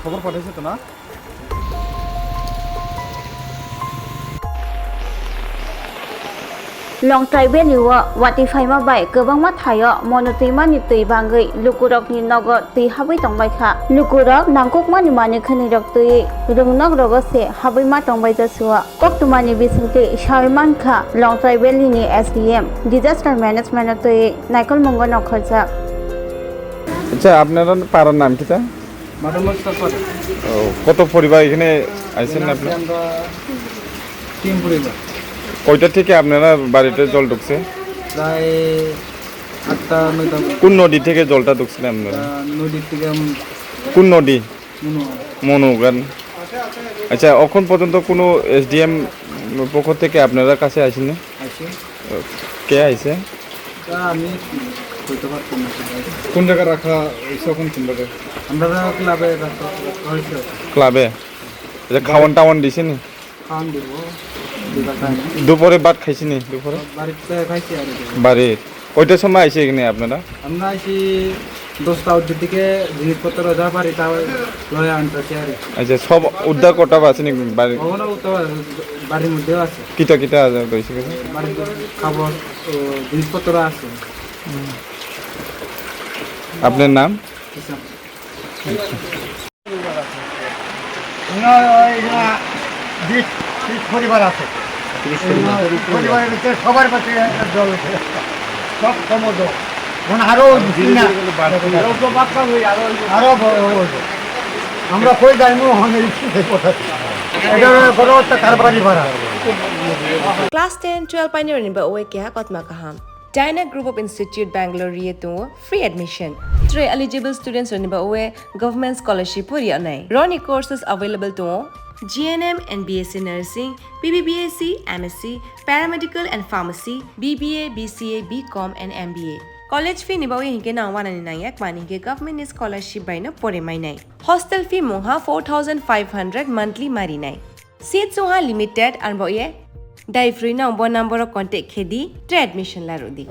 খবর পাঠাইছে তো না Longtharai Valleyo Watifai bai gobangma thayo monotui tui bangai Lukurog ni nogo tui habai tongbai kha Lukurog nangkokmani mani khanirok tui rungnog rogose habai ma tongbai jasua koktumani bisingte sharman kha Longtharai Valley ni SDM disaster management tui naikol mongo nokharja আচ্ছা আপনার পাড়ার নাম কিটা কত পরিবার এখানে আইছেন আপনি আমরা তিন পরিবার কয়টা থেকে আপনারা বাড়িতে জল ঢুকছে প্রায় 8টা 9টা কোন নদী থেকে জলটা ঢুকছিলেন আপনারা নদী থেকে কোন নদী মনোগান আচ্ছা এখন পর্যন্ত কোনো এসডিএম পক্ষ থেকে আপনারা কাছে আসেনি আছে কে আইছে আমি কইতে পারছি না কোন জায়গা রাখা হইছে কোন জায়গায় আমরা ক্লাবে রাখা হয়েছে ক্লাবে যে খাওয়ান টাওয়ান দিছেনি খান দিব দুপুরে ভাত খাইছিনি দুপুরে বাড়িতে খাইছি আর বাড়ির ওইটার সময় আইছে এখানে আপনারা আমরা আইছি 10টা অবধি থেকে জিনিসপত্র যা পারি তা লয়ে আনতেছি আর আচ্ছা সব উদ্ধার কটা আছে নি বাড়ি ওখানেও তো বাড়ির মধ্যেও আছে কিটা কিটা রয়েছে বাড়িতে খাবার ও জিনিসপত্র আছে আপনার নাম পরিবার আছে পরিবারের ভিতরে সবার কাছে জল সব সমুদ্র আরো আরো আমরা কই যাইমু কারবারি ভাড়া Class 10, 12 pioneer ni ba oe kya kotma kaham. Dyna Group of Institute Bangalore to free admission. 3 eligible students ni ba oe government scholarship puri anai. Roni courses available to GNM and BSc Nursing, BBBSc, MSc, Paramedical and Pharmacy, BBA, BCA, BCom and MBA. College fee ni ba oe hinke na wana ni nai ek mani ke government scholarship by na pore mai nai. Hostel fee moha 4500 monthly mari nai. Seats oha limited and ba oe Dai free na number contact khedi admission la rodi.